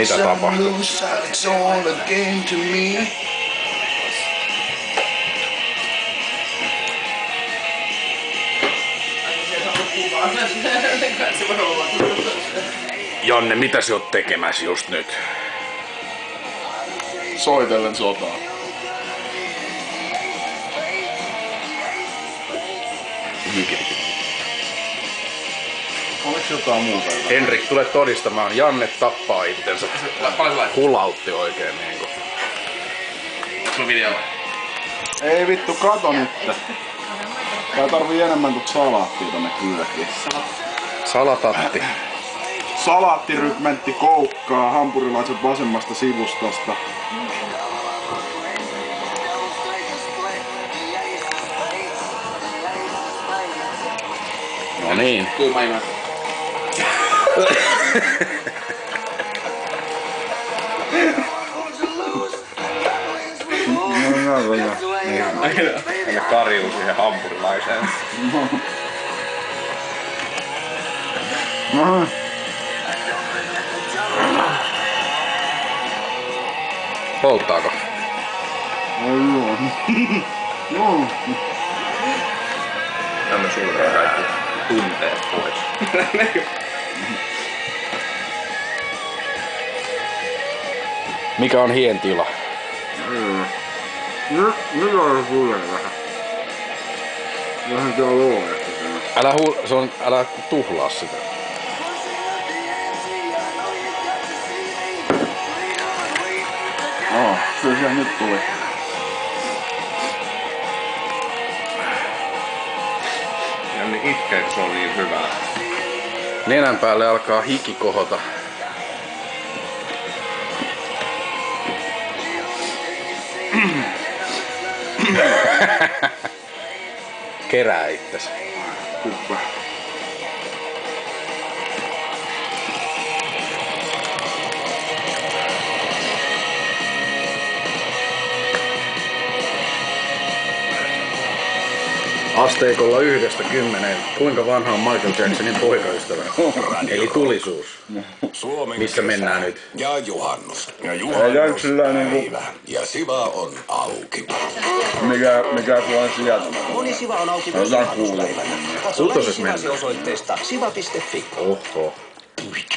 Mitä tapahtuu? Janne, mitä sä oot tekemässä just nyt? Soitellen sotaa. Oliko jotain muuta? Henrik, tule todistamaan. Janne tappaa itsensä. Hulautti oikein niinku. Onks mä videolla? Ei vittu, kato nyt. Tää tarvii enemmän kuin salaattia tonne kylkiin. Salatatti. Salaattirykmentti koukkaa hampurilaiset vasemmasta sivustosta. No niin. Kyllä mä imän. Eikä karjuu siihen hampurilaiseen. Polttaako? Tänne sulkee kaikki tunteet pois. Mikä on hien tila? Nyt on kuulee vähän. Vähän tää luolesta. Älä tuhlaa sitä. Kyllä se nyt tuli. Ja niin itkee, kun se on niin hyvää. Nenän päälle alkaa hiki kohota. Kerää itsesi. Kuppa. Asteikolla 1–10. Kuinka vanha on Michael Jacksonin poikaystävä? Eli tulisuus. Missä mennään nyt? Ja juhannus. Ja juhannuspäivä. Ja Siva on auki. Mikä tuo on sieltä? Moni Siva on auki myös juhannuspäivänä. Katso Sivasi osoitteesta siva.fi. Oho.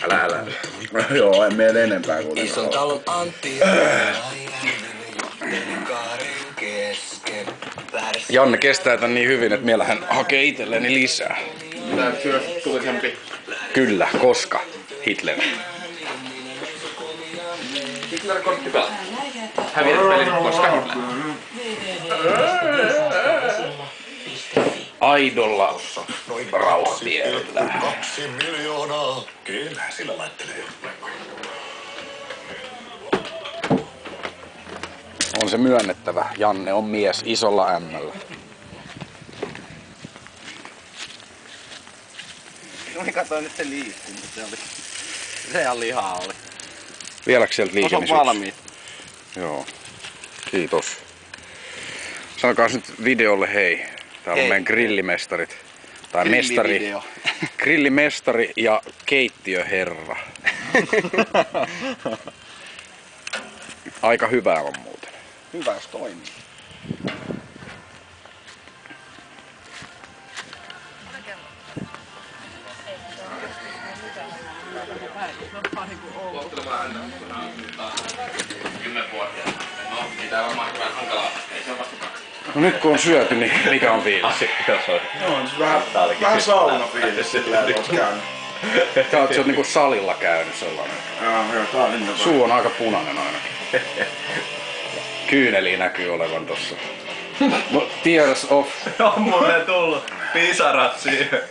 Älä. Joo, en mene enempää kuin Ison talon Antti. Janne kestää tän niin hyvin, että mielähän hakee itselleni lisää. Tuli semmoinen Kyllä, koska Hitler. Hitler-kortti pelaa. Häviät pelin, koska Hitler. Aidolla rauhatiellä. 2 miljoonaa. Kyllä, sillä laittelee. On se myönnettävä. Janne on mies isolla M:llä. Mä katsoin nyt se liikkuu, mutta se oli... Se ihan lihaa oli. Vieläkö sieltä liikeni? Se on valmiit. Joo. Kiitos. Sanokaas nyt videolle hei. Täällä on meidän grillimestarit. Tai mestari. Grillimestari ja keittiöherra. Aika hyvää on muuten. Hyvä, jos toimii. No nyt kun on syöty, niin mikä on fiilis? No, se vähän saunafiilis sillä että ois käynyt. Sä oot niinku salilla käynyt sellainen. Joo, tää on niin Suu on aika punainen ainakin. Kyyneliä näkyy olevan tossa. No, tears off. On mulle tullut pisarat siihen.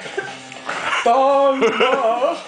Taivas!